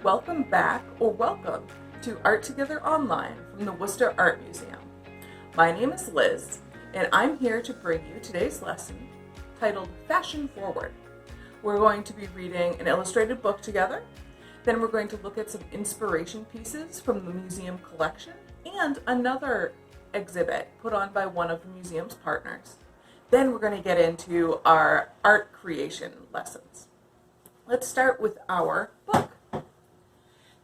welcome back or welcome to Art Together Online from the Worcester Art Museum. My name is Liz, and I'm here to bring you today's lesson titled Fashion Forward. We're going to be reading an illustrated book together, then we're going to look at some inspiration pieces from the museum collection and another exhibit put on by one of the museum's partners. Then we're going to get into our art creation lessons. Let's start with our book.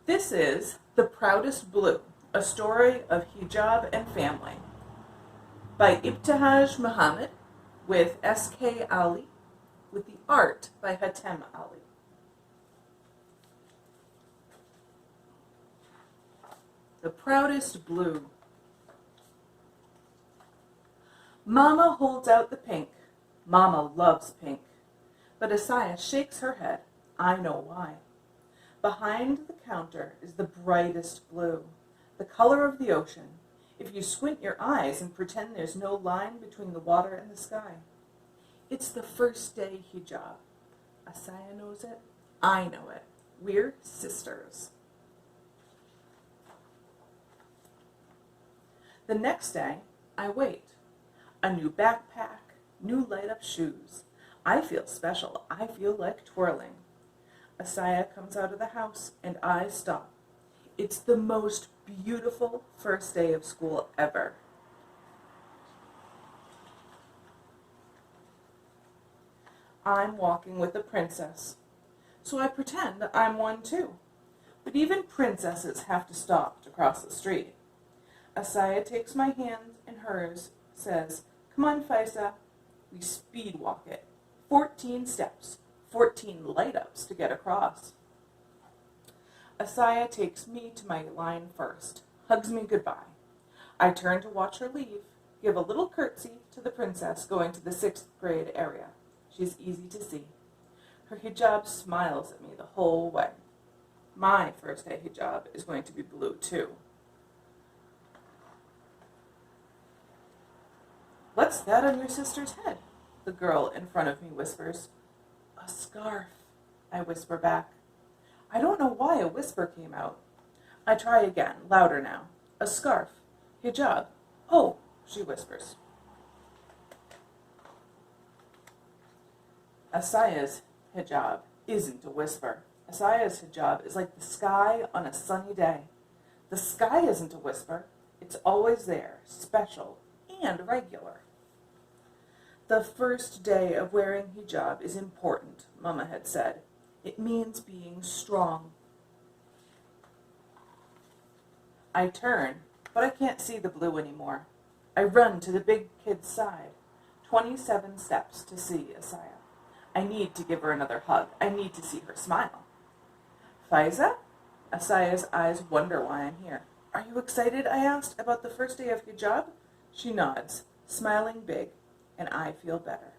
This is The Proudest Blue, a story of hijab and family by Ibtihaj Muhammed with S.K. Ali, with the art by Hatem Ali. The Proudest Blue. Mama holds out the pink. Mama loves pink. But Asaya shakes her head. I know why. Behind the counter is the brightest blue, the color of the ocean, if you squint your eyes and pretend there's no line between the water and the sky. It's the first day hijab. Asaya knows it. I know it. We're sisters. The next day, I wait. A new backpack, new light-up shoes. I feel special. I feel like twirling. Asaya comes out of the house, and I stop. It's the most beautiful first day of school ever. I'm walking with a princess, so I pretend I'm one too. But even princesses have to stop to cross the street. Asaya takes my hand in hers, says, "Come on, Faisa." We speed walk it. 14 steps, 14 light-ups to get across. Asaya takes me to my line first, hugs me goodbye. I turn to watch her leave, give a little curtsy to the princess going to the 6th grade area. She's easy to see. Her hijab smiles at me the whole way. My first day hijab is going to be blue too. "What's that on your sister's head?" the girl in front of me whispers. "A scarf," I whisper back. I don't know why a whisper came out. I try again, louder now. "A scarf. Hijab. Oh," she whispers. Asaya's hijab isn't a whisper. Asaya's hijab is like the sky on a sunny day. The sky isn't a whisper. It's always there, special and regular. The first day of wearing hijab is important, Mama had said. It means being strong. I turn, but I can't see the blue anymore. I run to the big kid's side. 27 steps to see Asaya. I need to give her another hug. I need to see her smile. "Faiza?" Asaya's eyes wonder why I'm here. "Are you excited?" I asked, "about the first day of hijab?" She nods, smiling big, and I feel better.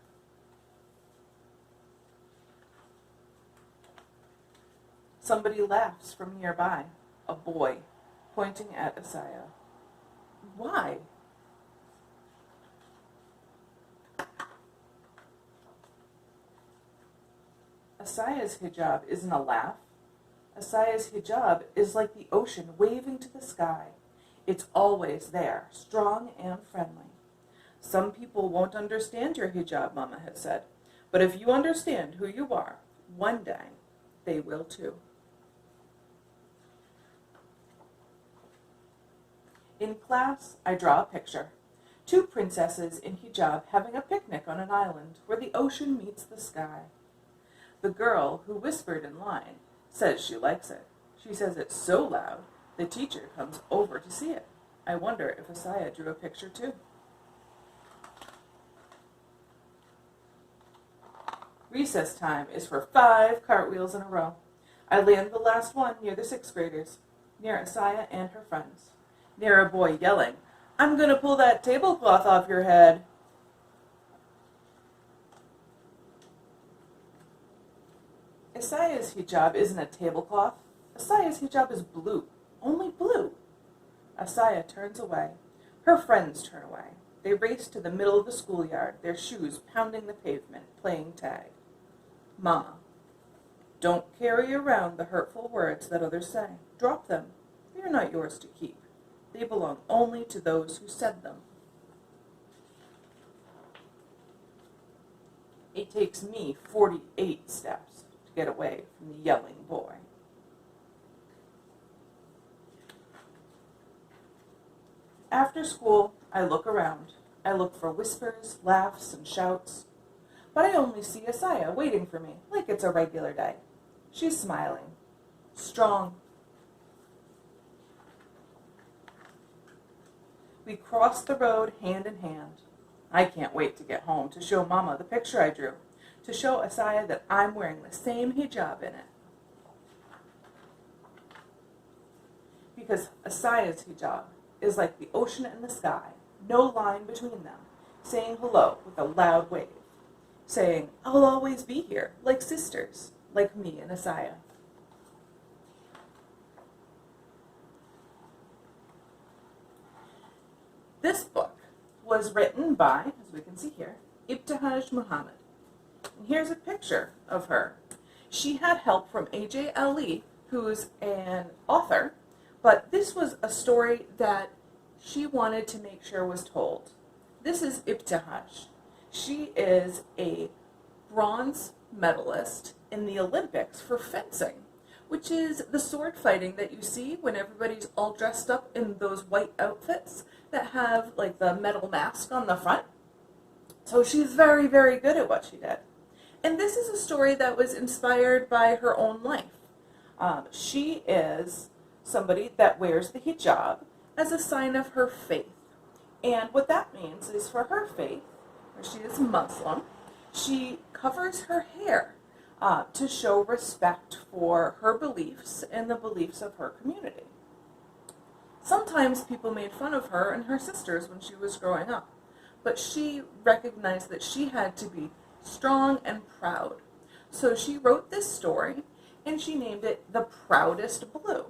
Somebody laughs from nearby, a boy, pointing at Asaya. Why? Asaya's hijab isn't a laugh. Asaya's hijab is like the ocean waving to the sky. It's always there, strong and friendly. Some people won't understand your hijab, Mama had said, but if you understand who you are, one day they will too. In class, I draw a picture. 2 princesses in hijab having a picnic on an island where the ocean meets the sky. The girl who whispered in line says she likes it. She says it's so loud, the teacher comes over to see it. I wonder if Asaya drew a picture too. Recess time is for 5 cartwheels in a row. I land the last one near the 6th graders, near Asaya and her friends, near a boy yelling, "I'm going to pull that tablecloth off your head." Asaya's hijab isn't a tablecloth. Asaya's hijab is blue, only blue. Asaya turns away. Her friends turn away. They race to the middle of the schoolyard, their shoes pounding the pavement, playing tag. Mama. Don't carry around the hurtful words that others say. Drop them. They are not yours to keep. They belong only to those who said them. It takes me 48 steps to get away from the yelling boy. After school, I look around. I look for whispers, laughs, and shouts. But I only see Asaya waiting for me, like it's a regular day. She's smiling. Strong. We cross the road hand in hand. I can't wait to get home to show Mama the picture I drew, to show Asaya that I'm wearing the same hijab in it. Because Asaya's hijab is like the ocean and the sky, no line between them, saying hello with a loud wave, saying, I'll always be here, like sisters, like me and Asaya. This book was written by, as we can see here, Ibtihaj Muhammed. And here's a picture of her. She had help from A.J. who's an author, but this was a story that she wanted to make sure was told. This is Ibtihaj. She is a bronze medalist in the Olympics for fencing, which is the sword fighting that you see when everybody's all dressed up in those white outfits that have like the metal mask on the front. So she's very, very good at what she did. And this is a story that was inspired by her own life. She is somebody that wears the hijab as a sign of her faith. And what that means is for her faith, where she is Muslim, she covers her hair to show respect for her beliefs and the beliefs of her community. Sometimes people made fun of her and her sisters when she was growing up, but she recognized that she had to be strong and proud. So she wrote this story and she named it The Proudest Blue.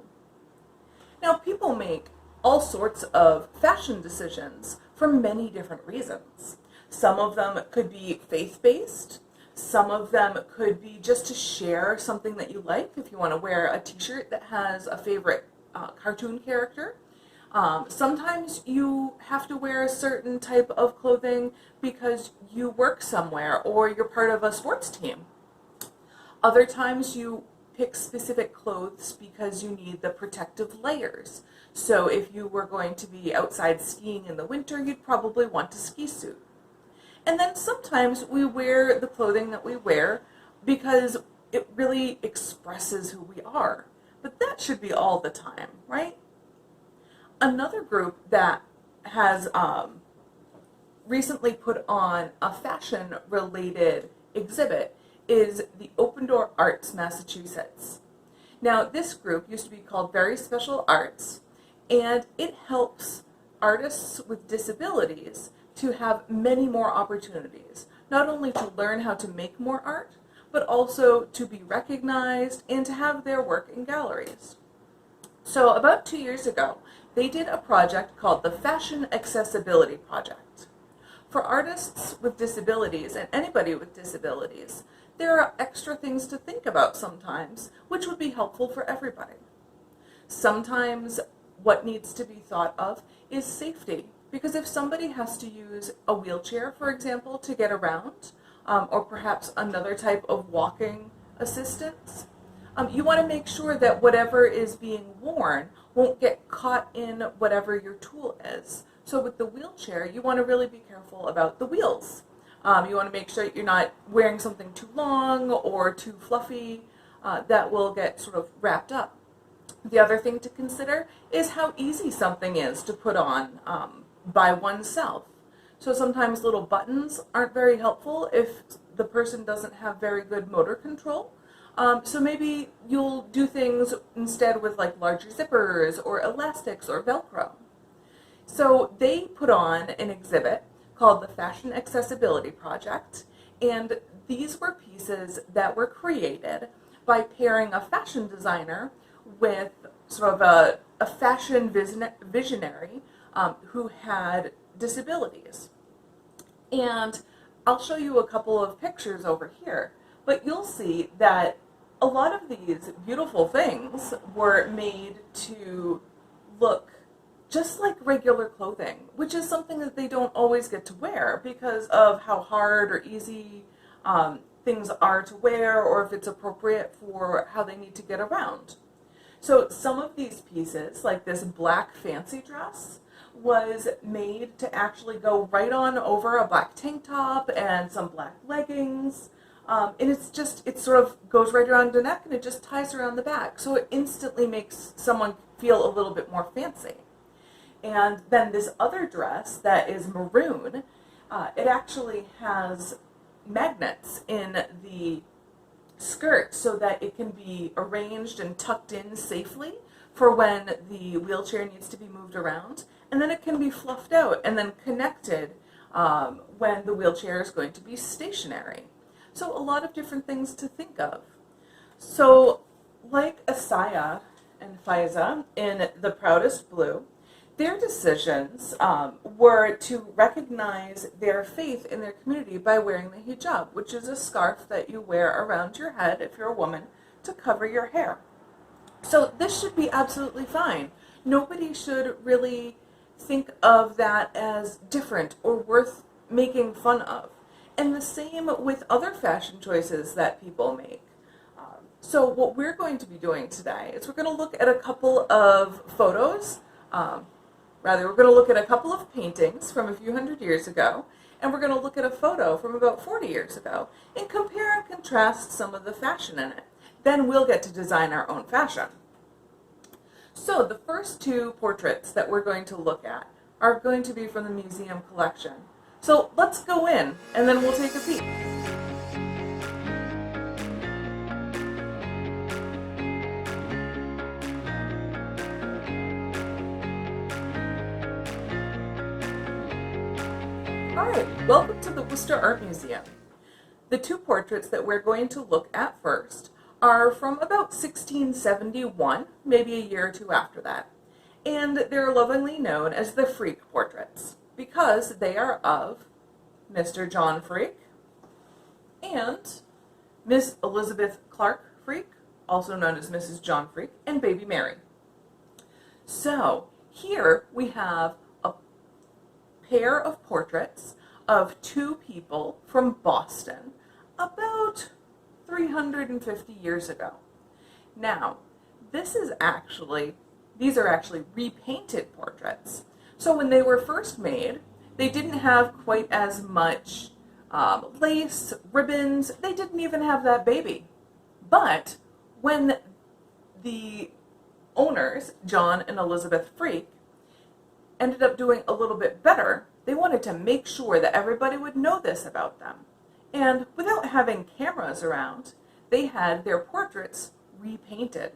Now, people make all sorts of fashion decisions for many different reasons. Some of them could be faith-based. Some of them could be just to share something that you like. If you want to wear a t-shirt that has a favorite cartoon character. Sometimes you have to wear a certain type of clothing because you work somewhere or you're part of a sports team. Other times you pick specific clothes because you need the protective layers. So if you were going to be outside skiing in the winter, you'd probably want a ski suit. And then sometimes we wear the clothing that we wear because it really expresses who we are. But that should be all the time, right? Another group that has recently put on a fashion-related exhibit is the Open Door Arts Massachusetts. Now, this group used to be called Very Special Arts, and it helps artists with disabilities to have many more opportunities, not only to learn how to make more art, but also to be recognized and to have their work in galleries. So about 2 years ago, they did a project called the Fashion Accessibility Project. For artists with disabilities and anybody with disabilities, there are extra things to think about sometimes, which would be helpful for everybody. Sometimes what needs to be thought of is safety, because if somebody has to use a wheelchair, for example, to get around, or perhaps another type of walking assistance, you want to make sure that whatever is being worn won't get caught in whatever your tool is. So with the wheelchair, you want to really be careful about the wheels. You want to make sure that you're not wearing something too long or too fluffy that will get sort of wrapped up. The other thing to consider is how easy something is to put on by oneself. So sometimes little buttons aren't very helpful if the person doesn't have very good motor control. So maybe you'll do things instead with like larger zippers or elastics or Velcro. So they put on an exhibit called the Fashion Accessibility Project, and these were pieces that were created by pairing a fashion designer with sort of a fashion visionary who had disabilities. And I'll show you a couple of pictures over here, but you'll see that a lot of these beautiful things were made to look just like regular clothing, which is something that they don't always get to wear because of how hard or easy things are to wear, or if it's appropriate for how they need to get around. So some of these pieces, like this black fancy dress, was made to actually go right on over a black tank top and some black leggings. And it sort of goes right around the neck and it just ties around the back. So it instantly makes someone feel a little bit more fancy. And then this other dress that is maroon, it actually has magnets in the skirt so that it can be arranged and tucked in safely for when the wheelchair needs to be moved around. And then it can be fluffed out and then connected when the wheelchair is going to be stationary. So a lot of different things to think of. So like Asaya and Faiza in The Proudest Blue, their decisions were to recognize their faith in their community by wearing the hijab, which is a scarf that you wear around your head if you're a woman to cover your hair. So this should be absolutely fine. Nobody should really think of that as different or worth making fun of. And the same with other fashion choices that people make. So what we're going to be doing today is we're going to look at a couple of photos. We're going to look at a couple of paintings from a few hundred years ago, and we're going to look at a photo from about 40 years ago and compare and contrast some of the fashion in it. Then we'll get to design our own fashion. So the first two portraits that we're going to look at are going to be from the museum collection. So let's go in and then we'll take a peek. Alright, welcome to the Worcester Art Museum. The two portraits that we're going to look at first are from about 1671, maybe a year or two after that. And they're lovingly known as the Freak portraits because they are of Mr. John Freak and Miss Elizabeth Clark Freak, also known as Mrs. John Freak, and baby Mary. So here we have a pair of portraits of two people from Boston about 350 years ago. Now, these are actually repainted portraits. So when they were first made, they didn't have quite as much lace, ribbons, they didn't even have that baby. But when the owners, John and Elizabeth Freak, ended up doing a little bit better, they wanted to make sure that everybody would know this about them. And without having cameras around, they had their portraits repainted.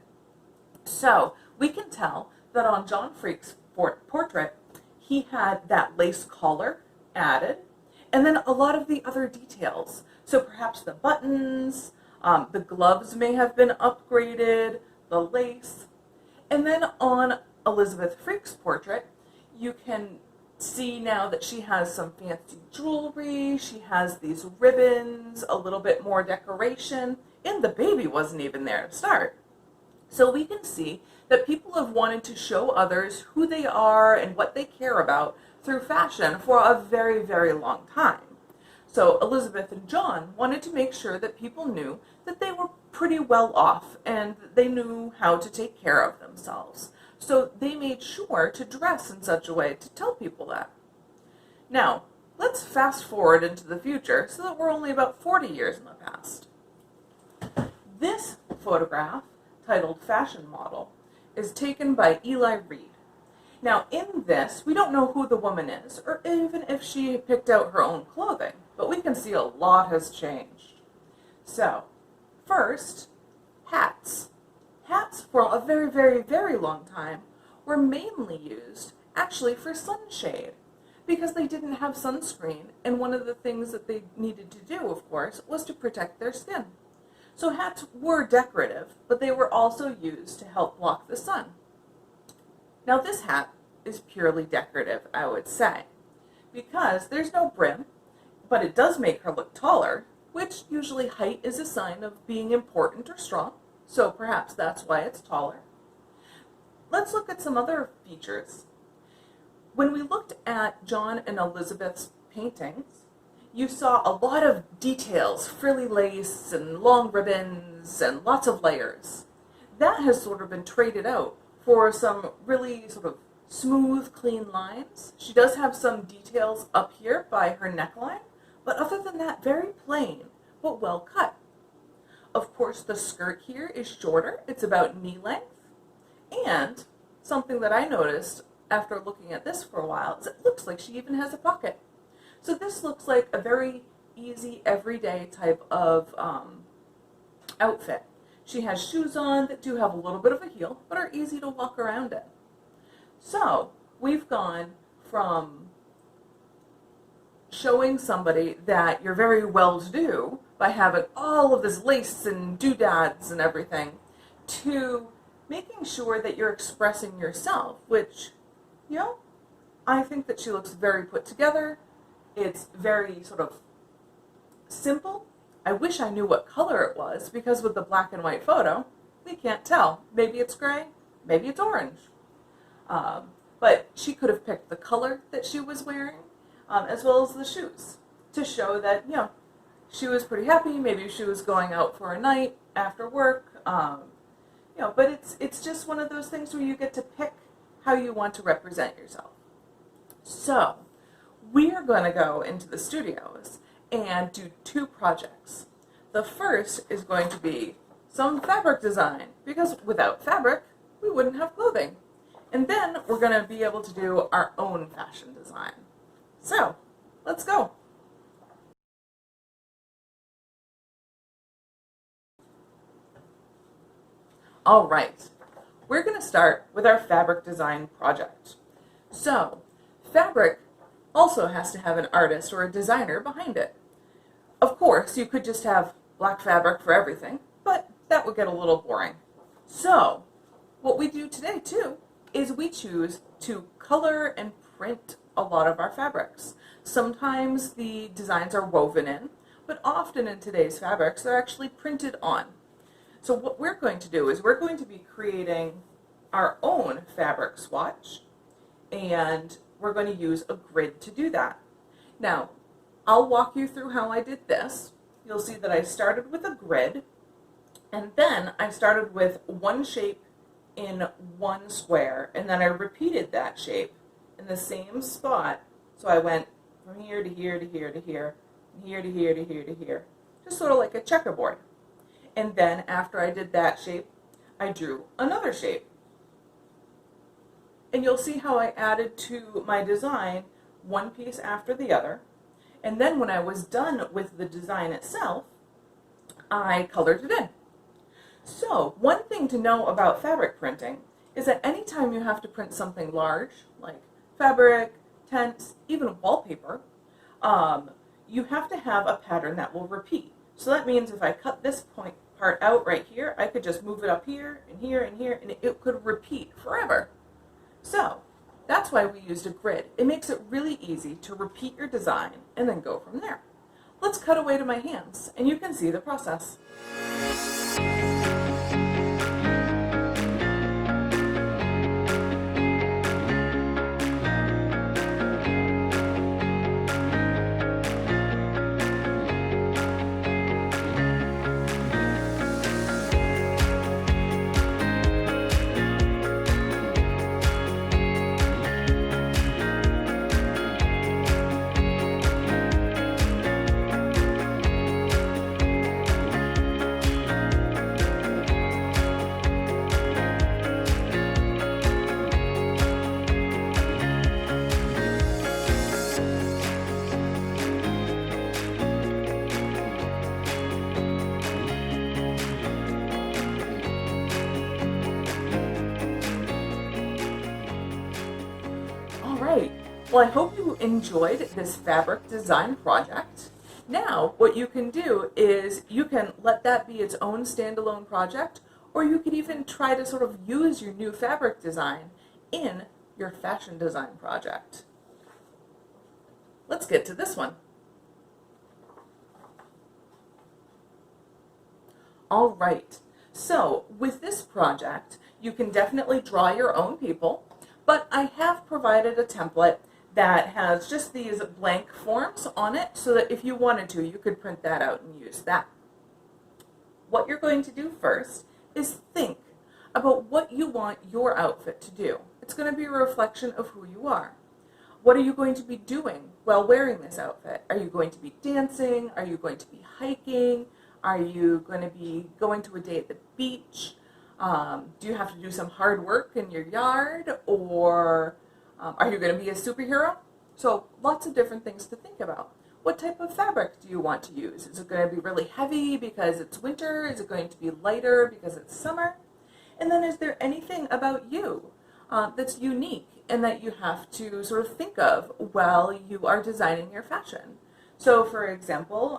So we can tell that on John Freak's portrait, he had that lace collar added, and then a lot of the other details. So perhaps the buttons, the gloves may have been upgraded, the lace. And then on Elizabeth Freak's portrait, you can see now that she has some fancy jewelry, she has these ribbons, a little bit more decoration, and the baby wasn't even there to start. So we can see that people have wanted to show others who they are and what they care about through fashion for a very, very long time. So Elizabeth and John wanted to make sure that people knew that they were pretty well off and they knew how to take care of themselves. So they made sure to dress in such a way to tell people that. Now, let's fast forward into the future so that we're only about 40 years in the past. This photograph, titled Fashion Model, is taken by Eli Reed. Now in this, we don't know who the woman is, or even if she picked out her own clothing, but we can see a lot has changed. So, first, hats. Hats for a very, very, very long time were mainly used actually for sunshade because they didn't have sunscreen, and one of the things that they needed to do, of course, was to protect their skin. So hats were decorative, but they were also used to help block the sun. Now this hat is purely decorative, I would say, because there's no brim, but it does make her look taller, which usually height is a sign of being important or strong, so perhaps that's why it's taller. Let's look at some other features. When we looked at John and Elizabeth's paintings, you saw a lot of details, frilly lace and long ribbons and lots of layers. That has sort of been traded out for some really sort of smooth, clean lines. She does have some details up here by her neckline, but other than that, very plain, but well cut. Of course, the skirt here is shorter. It's about knee length. And something that I noticed after looking at this for a while is it looks like she even has a pocket. So this looks like a very easy, everyday type of outfit. She has shoes on that do have a little bit of a heel, but are easy to walk around in. So we've gone from showing somebody that you're very well-to-do by having all of this lace and doodads and everything, to making sure that you're expressing yourself, which, you know, I think that she looks very put together. It's very sort of simple. I wish I knew what color it was, because with the black and white photo, we can't tell. Maybe it's gray, maybe it's orange. But she could have picked the color that she was wearing, as well as the shoes, to show that, you know, she was pretty happy. Maybe she was going out for a night after work, you know, but it's just one of those things where you get to pick how you want to represent yourself. So we are going to go into the studios and do two projects. The first is going to be some fabric design, because without fabric, we wouldn't have clothing. And then we're going to be able to do our own fashion design. So let's go. All right, we're going to start with our fabric design project. So fabric also has to have an artist or a designer behind it. Of course, you could just have black fabric for everything, but that would get a little boring. So what we do today too is we choose to color and print a lot of our fabrics. Sometimes the designs are woven in, but often in today's fabrics, they're actually printed on. So what we're going to do is we're going to be creating our own fabric swatch, and we're going to use a grid to do that. Now, I'll walk you through how I did this. You'll see that I started with a grid, and then I started with one shape in one square, and then I repeated that shape in the same spot. So I went from here to here to here to here, and here to here to here to here, just sort of like a checkerboard. And then after I did that shape, I drew another shape. And you'll see how I added to my design one piece after the other. And then when I was done with the design itself, I colored it in. So one thing to know about fabric printing is that anytime you have to print something large, like fabric, tents, even wallpaper, you have to have a pattern that will repeat. So that means if I cut this part out right here, I could just move it up here and here and here, and it could repeat forever. So that's why we used a grid. It makes it really easy to repeat your design and then go from there. Let's cut away to my hands, and you can see the process. Well, I hope you enjoyed this fabric design project. Now, what you can do is you can let that be its own standalone project, or you could even try to sort of use your new fabric design in your fashion design project. Let's get to this one. All right, so with this project, you can definitely draw your own people, but I have provided a template that has just these blank forms on it so that if you wanted to, you could print that out and use that. What you're going to do first is think about what you want your outfit to do. It's going to be a reflection of who you are. What are you going to be doing while wearing this outfit? Are you going to be dancing? Are you going to be hiking? Are you going to be going to a day at the beach? Do you have to do some hard work in your yard? Or are you going to be a superhero? So lots of different things to think about. What type of fabric do you want to use? Is it going to be really heavy because it's winter? Is it going to be lighter because it's summer? And then is there anything about you that's unique and that you have to sort of think of while you are designing your fashion? So for example,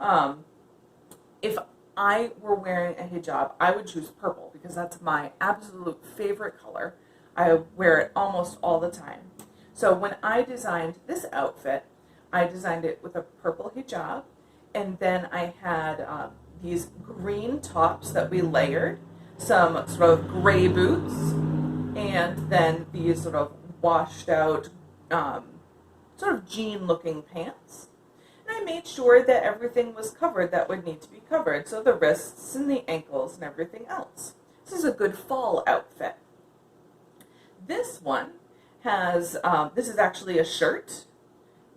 if I were wearing a hijab, I would choose purple because that's my absolute favorite color. I wear it almost all the time. So when I designed this outfit, I designed it with a purple hijab, and then I had these green tops that we layered, some sort of gray boots, and then these sort of washed out sort of jean looking pants. And I made sure that everything was covered that would need to be covered, so the wrists and the ankles and everything else. This is a good fall outfit. This one has, this is actually a shirt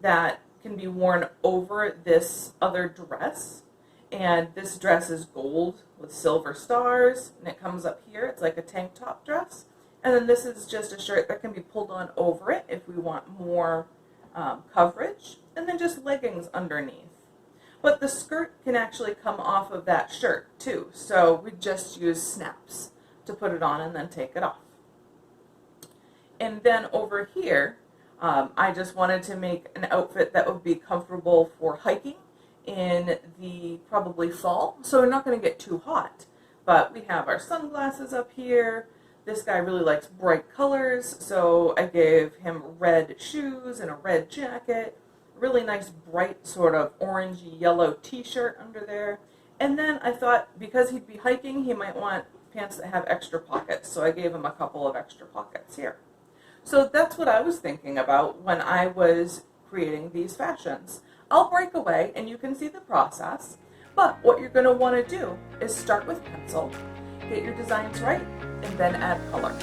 that can be worn over this other dress. And this dress is gold with silver stars, and it comes up here. It's like a tank top dress. And then this is just a shirt that can be pulled on over it if we want more coverage. And then just leggings underneath. But the skirt can actually come off of that shirt too. So we just use snaps to put it on and then take it off. And then over here, I just wanted to make an outfit that would be comfortable for hiking in the probably fall. So we're not going to get too hot. But we have our sunglasses up here. This guy really likes bright colors, so I gave him red shoes and a red jacket, really nice bright sort of orangey yellow t-shirt under there. And then I thought because he'd be hiking, he might want pants that have extra pockets, so I gave him a couple of extra pockets here. So that's what I was thinking about when I was creating these fashions. I'll break away and you can see the process, but what you're going to want to do is start with pencil, get your designs right, and then add color.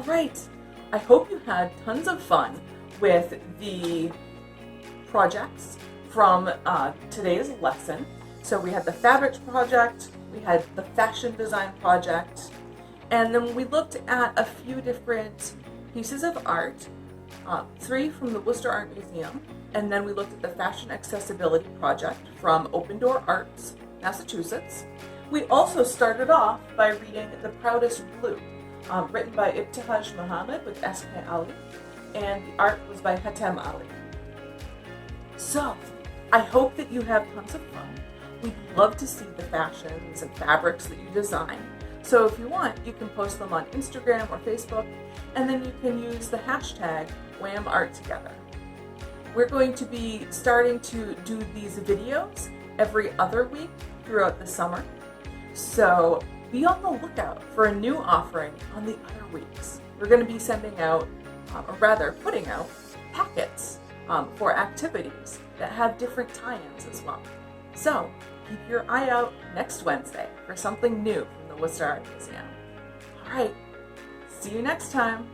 Right. I hope you had tons of fun with the projects from today's lesson. So we had the fabrics project, we had the fashion design project, and then we looked at a few different pieces of art, 3 from the Worcester Art Museum, and then we looked at the fashion accessibility project from Open Door Arts, Massachusetts. We also started off by reading The Proudest Blue, written by Ibtihaj Muhammed with S.K. Ali, and the art was by Hatem Ali. So, I hope that you have tons of fun. We'd love to see the fashions and fabrics that you design. So if you want, you can post them on Instagram or Facebook, and then you can use the hashtag WAM Art Together. We're going to be starting to do these videos every other week throughout the summer. So be on the lookout for a new offering on the other weeks. We're going to be sending out, or rather putting out, packets for activities that have different tie-ins as well. So keep your eye out next Wednesday for something new from the Worcester Art Museum. All right, see you next time.